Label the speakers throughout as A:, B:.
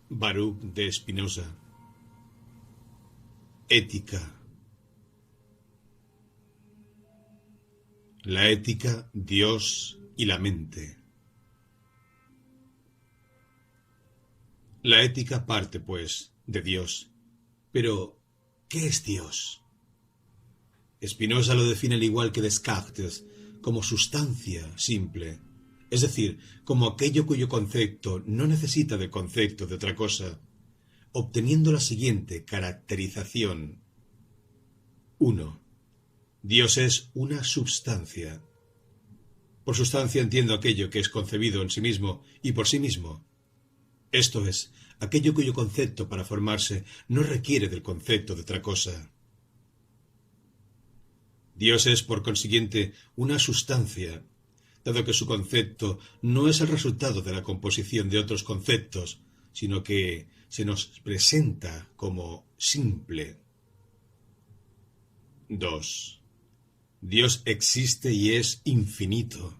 A: Baruch de Spinoza. Ética. La ética, Dios y la mente. La ética parte, pues, de Dios. Pero, ¿qué es Dios? Spinoza lo define al igual que Descartes, como sustancia simple, es decir, como aquello cuyo concepto no necesita del concepto de otra cosa, obteniendo la siguiente caracterización. 1. Dios es una substancia. Por sustancia entiendo aquello que es concebido en sí mismo y por sí mismo. Esto es, aquello cuyo concepto para formarse no requiere del concepto de otra cosa. Dios es, por consiguiente, una sustancia, dado que su concepto no es el resultado de la composición de otros conceptos, sino que se nos presenta como simple. 2. Dios existe y es infinito.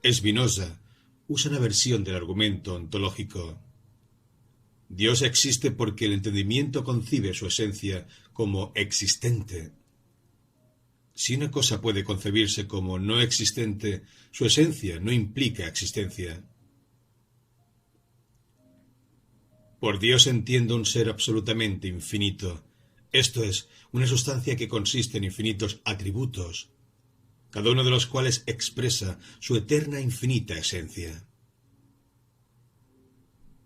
A: Spinoza usa una versión del argumento ontológico. Dios existe porque el entendimiento concibe su esencia como existente. Si una cosa puede concebirse como no existente, su esencia no implica existencia. Por Dios entiendo un ser absolutamente infinito, esto es, una sustancia que consiste en infinitos atributos, cada uno de los cuales expresa su eterna infinita esencia.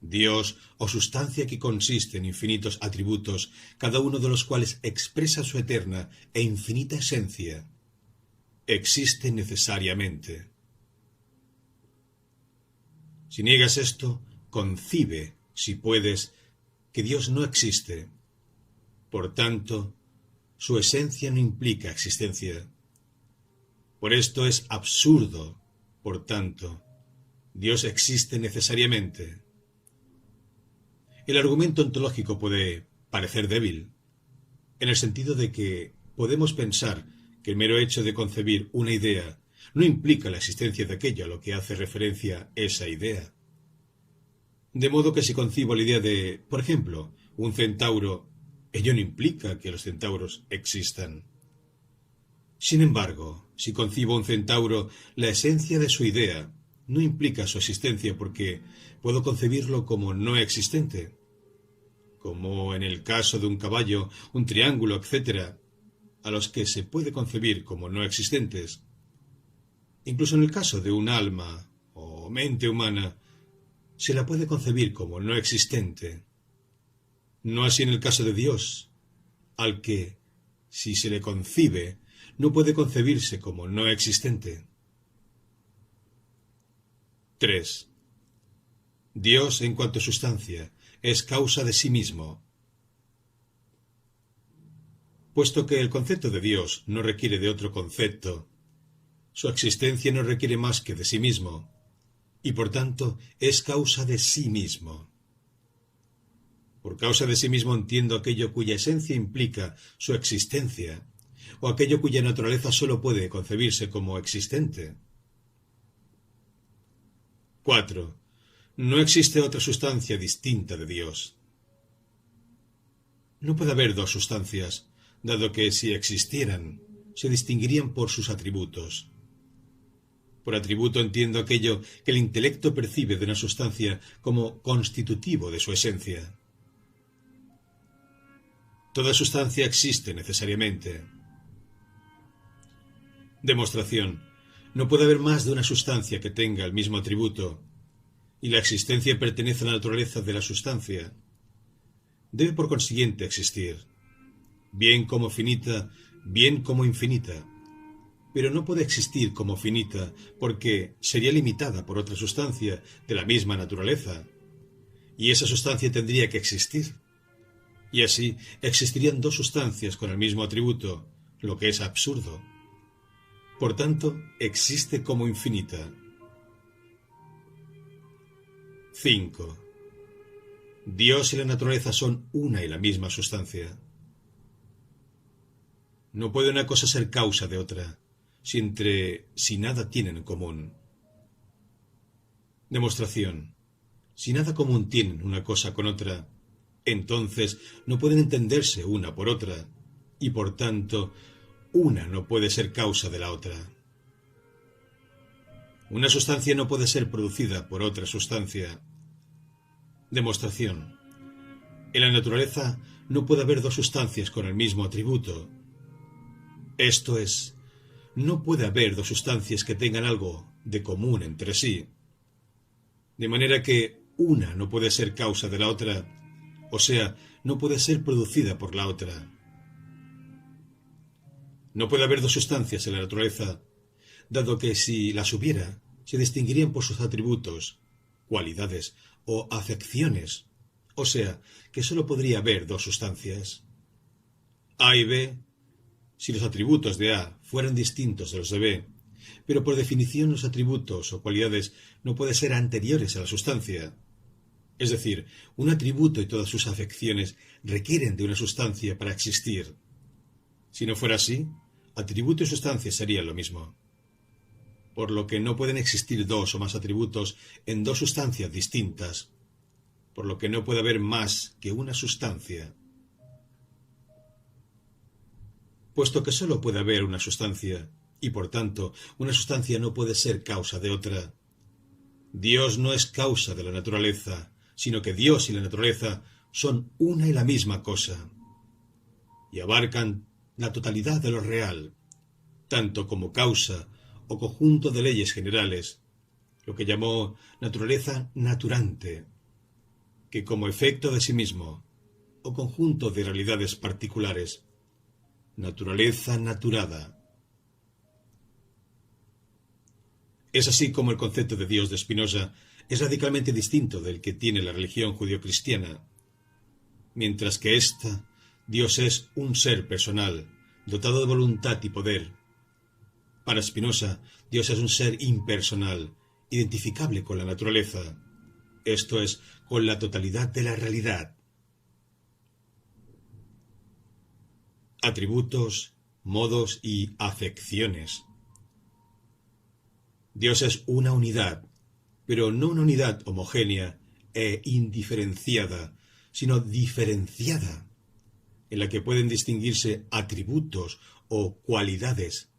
A: Dios, o sustancia que consiste en infinitos atributos, cada uno de los cuales expresa su eterna e infinita esencia, existe necesariamente. Si niegas esto, concibe, si puedes, que Dios no existe. Por tanto, su esencia no implica existencia. Por esto es absurdo, por tanto, Dios existe necesariamente. El argumento ontológico puede parecer débil, en el sentido de que podemos pensar que el mero hecho de concebir una idea no implica la existencia de aquello a lo que hace referencia esa idea. De modo que si concibo la idea de, por ejemplo, un centauro, ello no implica que los centauros existan. Sin embargo, si concibo un centauro, la esencia de su idea no implica su existencia porque puedo concebirlo como no existente, como en el caso de un caballo, un triángulo, etc., a los que se puede concebir como no existentes. Incluso en el caso de un alma o mente humana, se la puede concebir como no existente. No así en el caso de Dios, al que, si se le concibe, no puede concebirse como no existente. 3. Dios, en cuanto a sustancia, es causa de sí mismo. Puesto que el concepto de Dios no requiere de otro concepto, su existencia no requiere más que de sí mismo, y por tanto es causa de sí mismo. Por causa de sí mismo entiendo aquello cuya esencia implica su existencia, o aquello cuya naturaleza sólo puede concebirse como existente. 4. No existe otra sustancia distinta de Dios. No puede haber dos sustancias, dado que si existieran, se distinguirían por sus atributos. Por atributo entiendo aquello que el intelecto percibe de una sustancia como constitutivo de su esencia. Toda sustancia existe necesariamente. Demostración. No puede haber más de una sustancia que tenga el mismo atributo, y la existencia pertenece a la naturaleza de la sustancia. Debe por consiguiente existir, bien como finita, bien como infinita, pero no puede existir como finita porque sería limitada por otra sustancia de la misma naturaleza, y esa sustancia tendría que existir, y así existirían dos sustancias con el mismo atributo, lo que es absurdo. Por tanto, existe como infinita. 5. Dios y la naturaleza son una y la misma sustancia. No puede una cosa ser causa de otra, si nada tienen en común. Demostración. Si nada común tienen una cosa con otra, entonces no pueden entenderse una por otra, y por tanto, una no puede ser causa de la otra. Una sustancia no puede ser producida por otra sustancia. Demostración. En la naturaleza no puede haber dos sustancias con el mismo atributo. Esto es, no puede haber dos sustancias que tengan algo de común entre sí. De manera que una no puede ser causa de la otra, o sea, no puede ser producida por la otra. No puede haber dos sustancias en la naturaleza, dado que si las hubiera, se distinguirían por sus atributos, cualidades o afecciones, o sea, que sólo podría haber dos sustancias. A y B, si los atributos de A fueran distintos de los de B, pero por definición los atributos o cualidades no pueden ser anteriores a la sustancia. Es decir, un atributo y todas sus afecciones requieren de una sustancia para existir. Si no fuera así, atributo y sustancia serían lo mismo. Por lo que no pueden existir dos o más atributos en dos sustancias distintas, por lo que no puede haber más que una sustancia. Puesto que sólo puede haber una sustancia, y por tanto una sustancia no puede ser causa de otra, Dios no es causa de la naturaleza, sino que Dios y la naturaleza son una y la misma cosa, y abarcan la totalidad de lo real, tanto como causa o conjunto de leyes generales, lo que llamó naturaleza naturante, que como efecto de sí mismo, o conjunto de realidades particulares, naturaleza naturada. Es así como el concepto de Dios de Spinoza es radicalmente distinto del que tiene la religión judio-cristiana, mientras que Dios es un ser personal, dotado de voluntad y poder. Para Spinoza, Dios es un ser impersonal, identificable con la naturaleza, esto es, con la totalidad de la realidad. Atributos, modos y afecciones. Dios es una unidad, pero no una unidad homogénea e indiferenciada, sino diferenciada, en la que pueden distinguirse atributos o cualidades,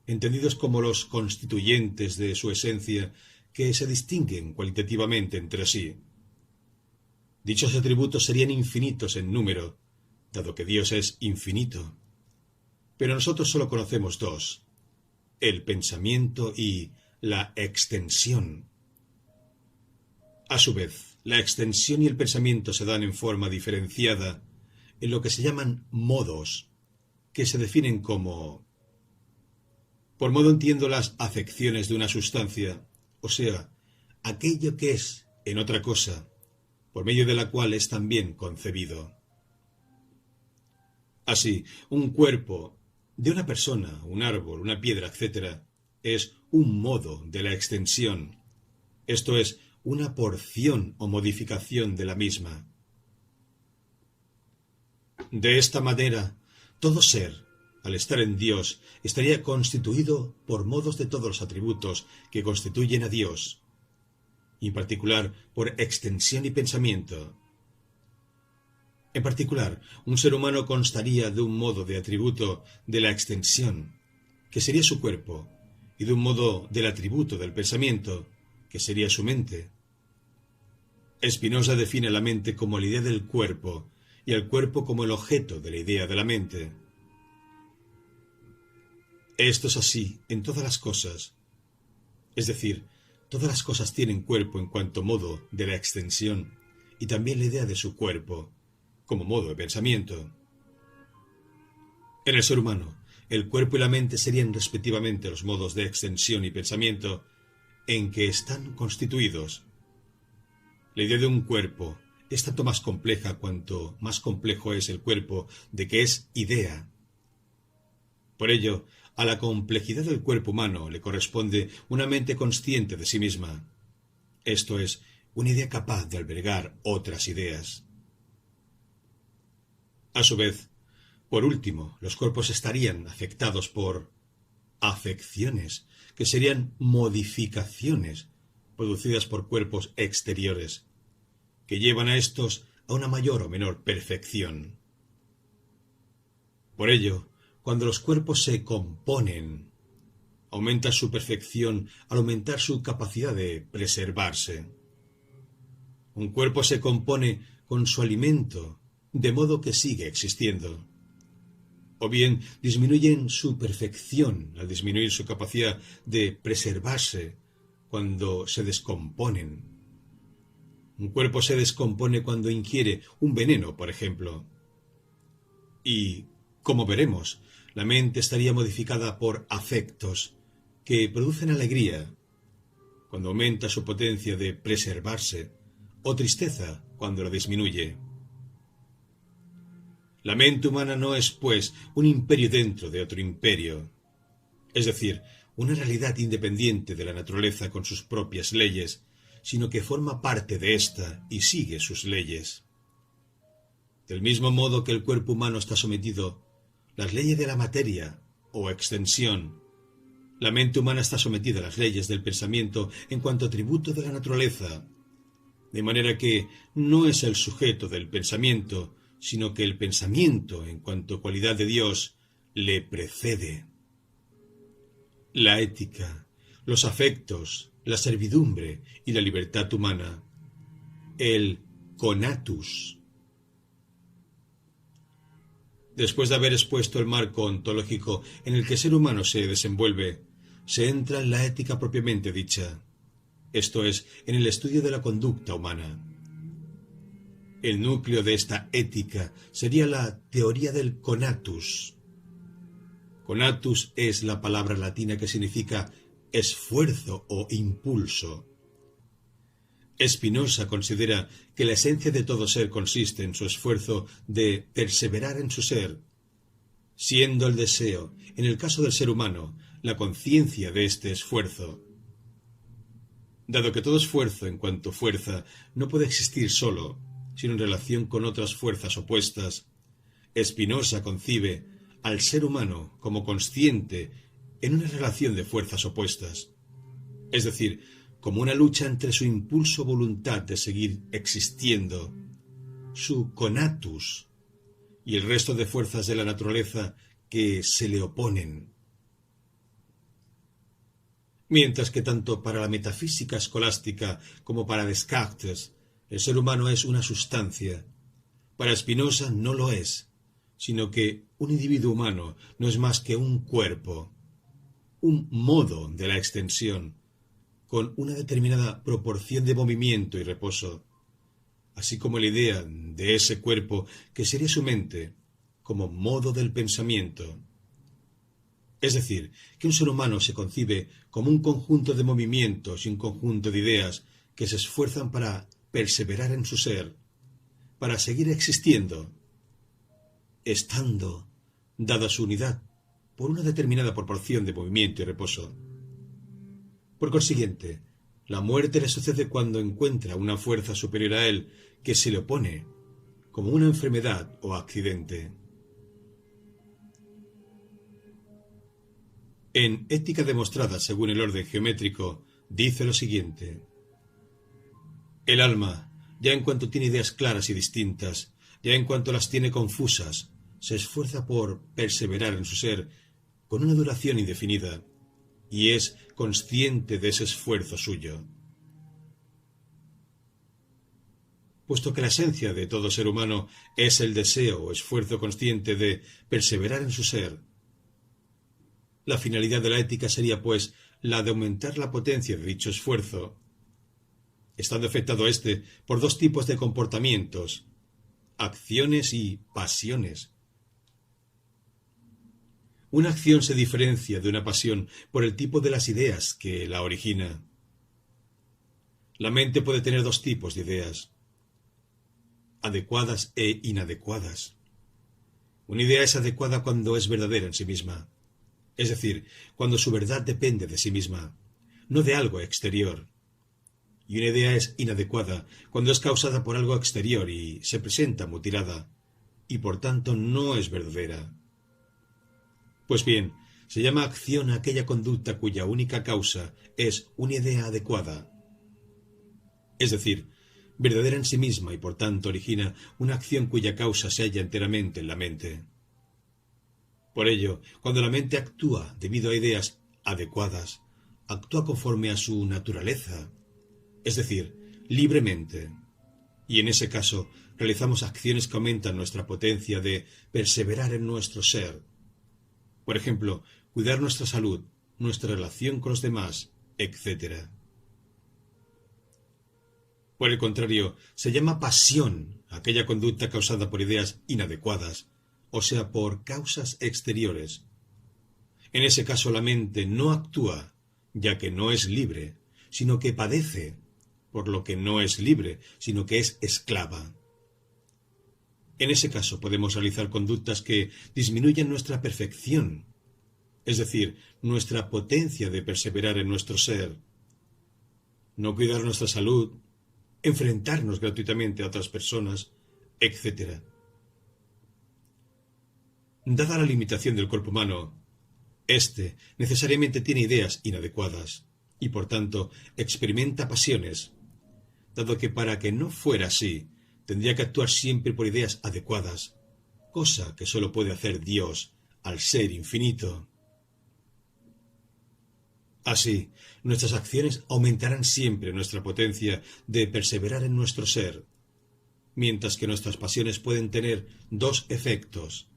A: entendidos como los constituyentes de su esencia que se distinguen cualitativamente entre sí. Dichos atributos serían infinitos en número, dado que Dios es infinito. Pero nosotros solo conocemos dos: el pensamiento y la extensión. A su vez, la extensión y el pensamiento se dan en forma diferenciada en lo que se llaman modos, que se definen como... Por modo entiendo las afecciones de una sustancia, o sea, aquello que es en otra cosa, por medio de la cual es también concebido. Así, un cuerpo de una persona, un árbol, una piedra, etc., es un modo de la extensión, esto es, una porción o modificación de la misma. De esta manera, todo ser, al estar en Dios, estaría constituido por modos de todos los atributos que constituyen a Dios, y en particular por extensión y pensamiento. En particular, un ser humano constaría de un modo de atributo de la extensión, que sería su cuerpo, y de un modo del atributo del pensamiento, que sería su mente. Spinoza define la mente como la idea del cuerpo, y al cuerpo como el objeto de la idea de la mente. Esto es así en todas las cosas. Es decir, todas las cosas tienen cuerpo en cuanto modo de la extensión, y también la idea de su cuerpo, como modo de pensamiento. En el ser humano, el cuerpo y la mente serían respectivamente los modos de extensión y pensamiento en que están constituidos. La idea de un cuerpo es tanto más compleja cuanto más complejo es el cuerpo de que es idea. Por ello, a la complejidad del cuerpo humano le corresponde una mente consciente de sí misma, esto es, una idea capaz de albergar otras ideas. A su vez, por último, los cuerpos estarían afectados por afecciones, que serían modificaciones, producidas por cuerpos exteriores, que llevan a estos a una mayor o menor perfección. Por ello, cuando los cuerpos se componen, aumenta su perfección al aumentar su capacidad de preservarse. Un cuerpo se compone con su alimento, de modo que sigue existiendo. O bien disminuyen su perfección al disminuir su capacidad de preservarse cuando se descomponen. Un cuerpo se descompone cuando ingiere un veneno, por ejemplo. Y, como veremos, la mente estaría modificada por afectos que producen alegría cuando aumenta su potencia de preservarse, o tristeza cuando la disminuye. La mente humana no es, pues, un imperio dentro de otro imperio, es decir, una realidad independiente de la naturaleza con sus propias leyes, sino que forma parte de ésta y sigue sus leyes. Del mismo modo que el cuerpo humano está sometido a las leyes de la materia o extensión, la mente humana está sometida a las leyes del pensamiento en cuanto atributo de la naturaleza, de manera que no es el sujeto del pensamiento, sino que el pensamiento, en cuanto cualidad de Dios, le precede. La ética, los afectos, la servidumbre y la libertad humana, el conatus. Después de haber expuesto el marco ontológico en el que el ser humano se desenvuelve, se entra en la ética propiamente dicha, esto es, en el estudio de la conducta humana. El núcleo de esta ética sería la teoría del conatus. Conatus es la palabra latina que significa esfuerzo o impulso. Spinoza considera que la esencia de todo ser consiste en su esfuerzo de perseverar en su ser, siendo el deseo, en el caso del ser humano, la conciencia de este esfuerzo. Dado que todo esfuerzo en cuanto fuerza no puede existir solo, sino en relación con otras fuerzas opuestas, Spinoza concibe al ser humano como consciente en una relación de fuerzas opuestas, es decir, como una lucha entre su impulso voluntad de seguir existiendo, su conatus, y el resto de fuerzas de la naturaleza que se le oponen. Mientras que tanto para la metafísica escolástica como para Descartes, el ser humano es una sustancia, para Spinoza no lo es, sino que un individuo humano no es más que un cuerpo, un modo de la extensión, con una determinada proporción de movimiento y reposo, así como la idea de ese cuerpo que sería su mente, como modo del pensamiento. Es decir, que un ser humano se concibe como un conjunto de movimientos y un conjunto de ideas que se esfuerzan para perseverar en su ser, para seguir existiendo, estando, dada su unidad, por una determinada proporción de movimiento y reposo. Por consiguiente, la muerte le sucede cuando encuentra una fuerza superior a él que se le opone, como una enfermedad o accidente. En Ética demostrada según el orden geométrico, dice lo siguiente: el alma, ya en cuanto tiene ideas claras y distintas, ya en cuanto las tiene confusas, se esfuerza por perseverar en su ser con una duración indefinida, y es consciente de ese esfuerzo suyo. Puesto que la esencia de todo ser humano es el deseo o esfuerzo consciente de perseverar en su ser, la finalidad de la ética sería, pues, la de aumentar la potencia de dicho esfuerzo, estando afectado éste por dos tipos de comportamientos, acciones y pasiones. Una acción se diferencia de una pasión por el tipo de las ideas que la origina. La mente puede tener dos tipos de ideas, adecuadas e inadecuadas. Una idea es adecuada cuando es verdadera en sí misma, es decir, cuando su verdad depende de sí misma, no de algo exterior. Y una idea es inadecuada cuando es causada por algo exterior y se presenta mutilada, y por tanto no es verdadera. Pues bien, se llama acción a aquella conducta cuya única causa es una idea adecuada. es decir, verdadera en sí misma y por tanto origina una acción cuya causa se halla enteramente en la mente. Por ello, cuando la mente actúa debido a ideas adecuadas, actúa conforme a su naturaleza, es decir, libremente, y en ese caso realizamos acciones que aumentan nuestra potencia de perseverar en nuestro ser. Por ejemplo, cuidar nuestra salud, nuestra relación con los demás, etc. Por el contrario, se llama pasión aquella conducta causada por ideas inadecuadas, o sea, por causas exteriores. En ese caso la mente no actúa, ya que no es libre, sino que padece, por lo que no es libre, sino que es esclava. En ese caso podemos realizar conductas que disminuyen nuestra perfección, es decir, nuestra potencia de perseverar en nuestro ser. No cuidar nuestra salud, enfrentarnos gratuitamente a otras personas, etc. Dada la limitación del cuerpo humano, éste necesariamente tiene ideas inadecuadas y por tanto experimenta pasiones, dado que para que no fuera así, tendría que actuar siempre por ideas adecuadas, cosa que sólo puede hacer Dios al ser infinito. Así, nuestras acciones aumentarán siempre nuestra potencia de perseverar en nuestro ser, mientras que nuestras pasiones pueden tener dos efectos: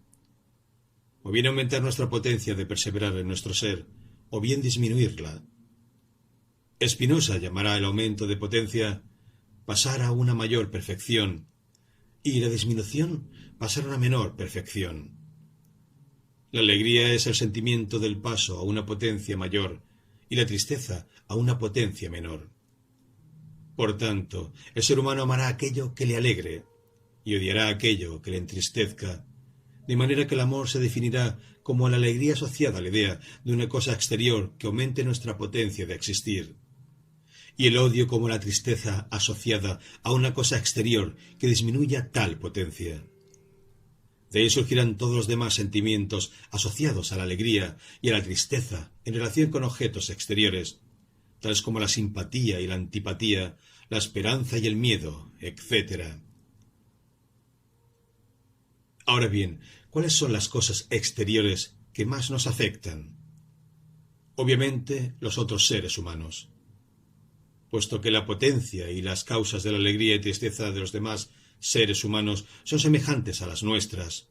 A: o bien aumentar nuestra potencia de perseverar en nuestro ser, o bien disminuirla. Spinoza llamará el aumento de potencia pasar a una mayor perfección, y la disminución pasar a una menor perfección. La alegría es el sentimiento del paso a una potencia mayor, y la tristeza a una potencia menor. Por tanto, el ser humano amará aquello que le alegre, y odiará aquello que le entristezca, de manera que el amor se definirá como la alegría asociada a la idea de una cosa exterior que aumente nuestra potencia de existir, y el odio como la tristeza asociada a una cosa exterior que disminuya tal potencia. De ahí surgirán todos los demás sentimientos asociados a la alegría y a la tristeza en relación con objetos exteriores, tales como la simpatía y la antipatía, la esperanza y el miedo, etc. Ahora bien, ¿cuáles son las cosas exteriores que más nos afectan? Obviamente, los otros seres humanos. Puesto que la potencia y las causas de la alegría y tristeza de los demás seres humanos son semejantes a las nuestras,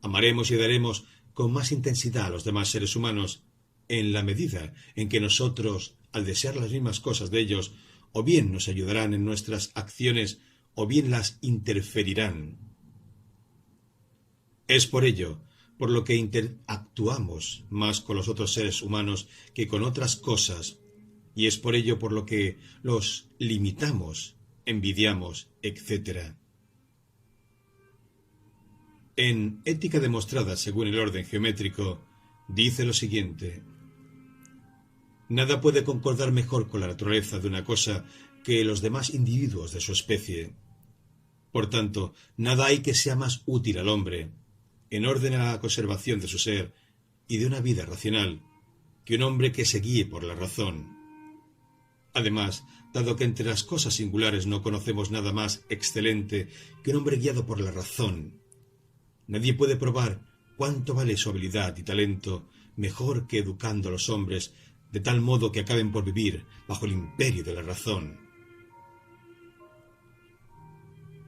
A: amaremos y daremos con más intensidad a los demás seres humanos en la medida en que nosotros, al desear las mismas cosas de ellos, o bien nos ayudarán en nuestras acciones o bien las interferirán. Es por ello por lo que interactuamos más con los otros seres humanos que con otras cosas, y es por ello por lo que los limitamos, envidiamos, etc. En Ética demostrada según el orden geométrico, dice lo siguiente: nada puede concordar mejor con la naturaleza de una cosa que los demás individuos de su especie. Por tanto, nada hay que sea más útil al hombre, en orden a la conservación de su ser y de una vida racional, que un hombre que se guíe por la razón. Además, dado que entre las cosas singulares no conocemos nada más excelente que un hombre guiado por la razón, nadie puede probar cuánto vale su habilidad y talento mejor que educando a los hombres de tal modo que acaben por vivir bajo el imperio de la razón.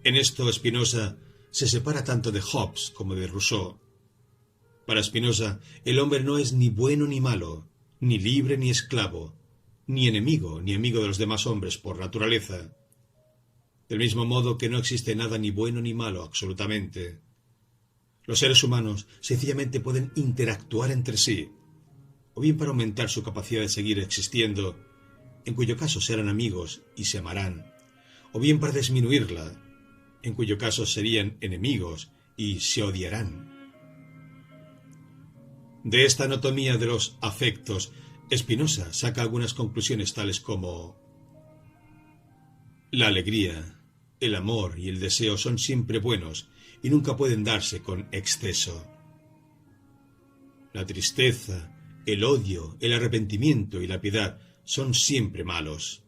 A: En esto Spinoza se separa tanto de Hobbes como de Rousseau. Para Spinoza, el hombre no es ni bueno ni malo, ni libre ni esclavo, ni enemigo ni amigo de los demás hombres por naturaleza. Del mismo modo que no existe nada ni bueno ni malo absolutamente. Los seres humanos sencillamente pueden interactuar entre sí, o bien para aumentar su capacidad de seguir existiendo, en cuyo caso serán amigos y se amarán, o bien para disminuirla, en cuyo caso serían enemigos y se odiarán. De esta anatomía de los afectos, Spinoza saca algunas conclusiones tales como: la alegría, el amor y el deseo son siempre buenos y nunca pueden darse con exceso. La tristeza, el odio, el arrepentimiento y la piedad son siempre malos.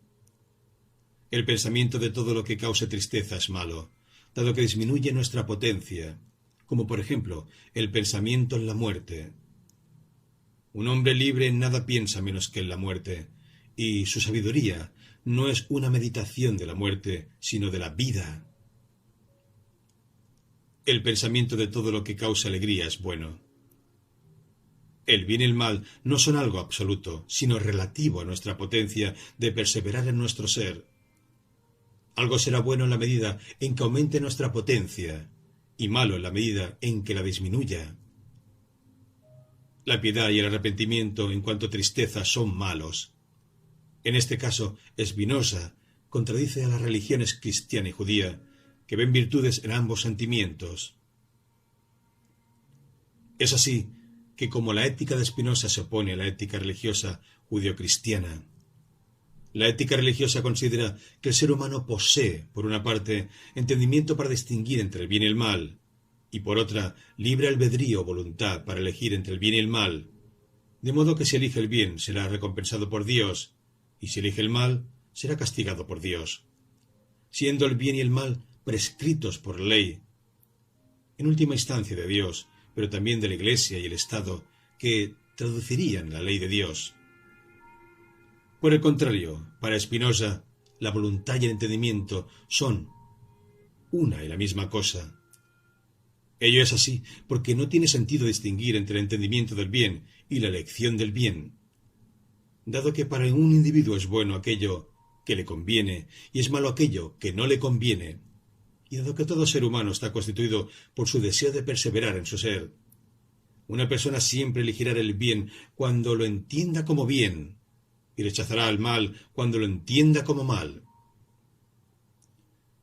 A: El pensamiento de todo lo que cause tristeza es malo, dado que disminuye nuestra potencia, como por ejemplo el pensamiento en la muerte. Un hombre libre en nada piensa menos que en la muerte, y su sabiduría no es una meditación de la muerte, sino de la vida. El pensamiento de todo lo que causa alegría es bueno. El bien y el mal no son algo absoluto, sino relativo a nuestra potencia de perseverar en nuestro ser. Algo será bueno en la medida en que aumente nuestra potencia, y malo en la medida en que la disminuya. La piedad y el arrepentimiento en cuanto a tristeza son malos. En este caso, Spinoza contradice a las religiones cristiana y judía, que ven virtudes en ambos sentimientos. Es así que como la ética de Spinoza se opone a la ética religiosa judio-cristiana, la ética religiosa considera que el ser humano posee, por una parte, entendimiento para distinguir entre el bien y el mal, y por otra, libre albedrío o voluntad para elegir entre el bien y el mal, de modo que si elige el bien será recompensado por Dios, y si elige el mal será castigado por Dios, siendo el bien y el mal prescritos por ley, en última instancia de Dios, pero también de la Iglesia y el Estado, que traducirían la ley de Dios. Por el contrario, para Spinoza, la voluntad y el entendimiento son una y la misma cosa. Ello es así porque no tiene sentido distinguir entre el entendimiento del bien y la elección del bien, dado que para un individuo es bueno aquello que le conviene y es malo aquello que no le conviene, y dado que todo ser humano está constituido por su deseo de perseverar en su ser, una persona siempre elegirá el bien cuando lo entienda como bien, y rechazará al mal cuando lo entienda como mal.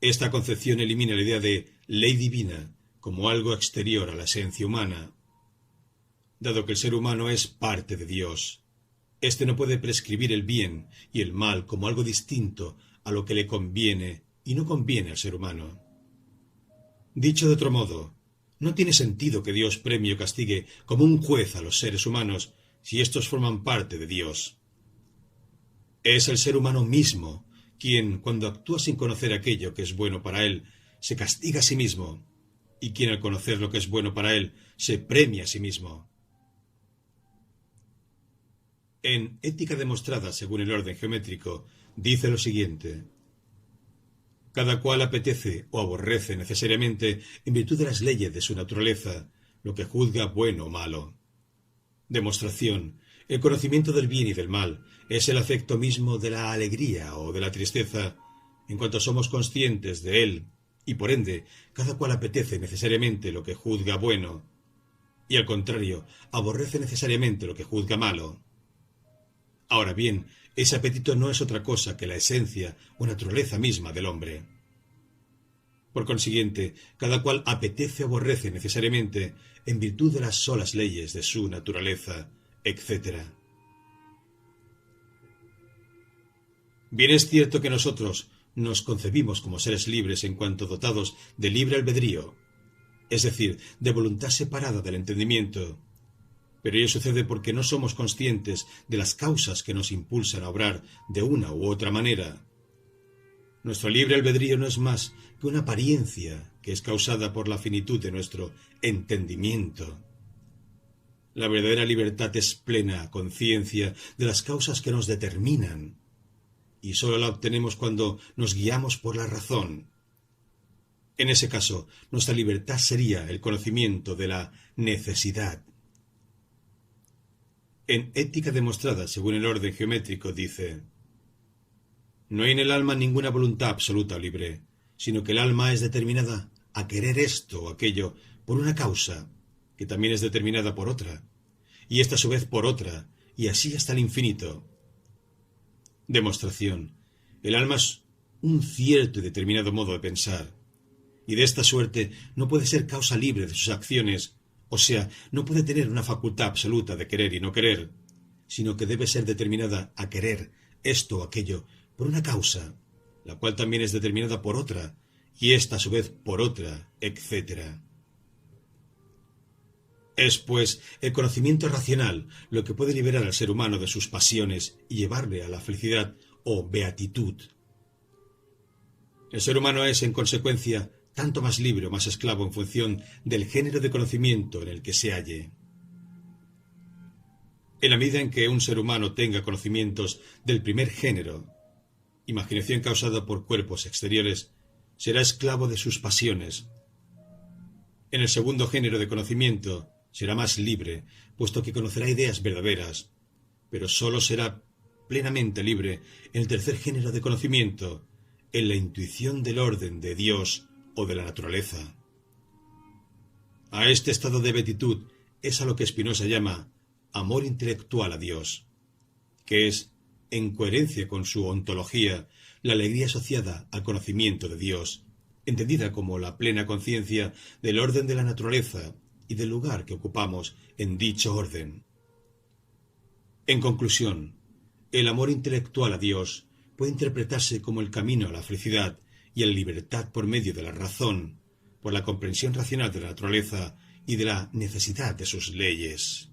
A: Esta concepción elimina la idea de ley divina como algo exterior a la esencia humana. Dado que el ser humano es parte de Dios, éste no puede prescribir el bien y el mal como algo distinto a lo que le conviene y no conviene al ser humano. Dicho de otro modo, no tiene sentido que Dios premie o castigue como un juez a los seres humanos si éstos forman parte de Dios. Es el ser humano mismo quien, cuando actúa sin conocer aquello que es bueno para él, se castiga a sí mismo, y quien al conocer lo que es bueno para él, se premia a sí mismo. En Ética demostrada según el orden geométrico, dice lo siguiente: cada cual apetece o aborrece necesariamente, en virtud de las leyes de su naturaleza, lo que juzga bueno o malo. Demostración: el conocimiento del bien y del mal es el afecto mismo de la alegría o de la tristeza, en cuanto somos conscientes de él, y por ende, cada cual apetece necesariamente lo que juzga bueno, y al contrario, aborrece necesariamente lo que juzga malo. Ahora bien, ese apetito no es otra cosa que la esencia o naturaleza misma del hombre. Por consiguiente, cada cual apetece o aborrece necesariamente en virtud de las solas leyes de su naturaleza, etc. Bien es cierto que nosotros nos concebimos como seres libres en cuanto dotados de libre albedrío, es decir, de voluntad separada del entendimiento, pero ello sucede porque no somos conscientes de las causas que nos impulsan a obrar de una u otra manera. Nuestro libre albedrío no es más que una apariencia que es causada por la finitud de nuestro entendimiento. La verdadera libertad es plena conciencia de las causas que nos determinan, y sólo la obtenemos cuando nos guiamos por la razón. En ese caso, nuestra libertad sería el conocimiento de la necesidad. En Ética demostrada según el orden geométrico dice: no hay en el alma ninguna voluntad absoluta o libre, sino que el alma es determinada a querer esto o aquello por una causa, que también es determinada por otra, y esta a su vez por otra, y así hasta el infinito. Demostración: el alma es un cierto y determinado modo de pensar, y de esta suerte no puede ser causa libre de sus acciones, o sea, no puede tener una facultad absoluta de querer y no querer, sino que debe ser determinada a querer esto o aquello por una causa, la cual también es determinada por otra, y ésta a su vez por otra, etc. Es, pues, el conocimiento racional lo que puede liberar al ser humano de sus pasiones y llevarle a la felicidad o beatitud. El ser humano es, en consecuencia, tanto más libre o más esclavo en función del género de conocimiento en el que se halle. En la medida en que un ser humano tenga conocimientos del primer género, imaginación causada por cuerpos exteriores, será esclavo de sus pasiones. En el segundo género de conocimiento será más libre, puesto que conocerá ideas verdaderas, pero sólo será plenamente libre en el tercer género de conocimiento, en la intuición del orden de Dios o de la naturaleza. A este estado de beatitud es a lo que Spinoza llama amor intelectual a Dios, que es, en coherencia con su ontología, la alegría asociada al conocimiento de Dios, entendida como la plena conciencia del orden de la naturaleza y del lugar que ocupamos en dicho orden. En conclusión, el amor intelectual a Dios puede interpretarse como el camino a la felicidad y a la libertad por medio de la razón, por la comprensión racional de la naturaleza y de la necesidad de sus leyes.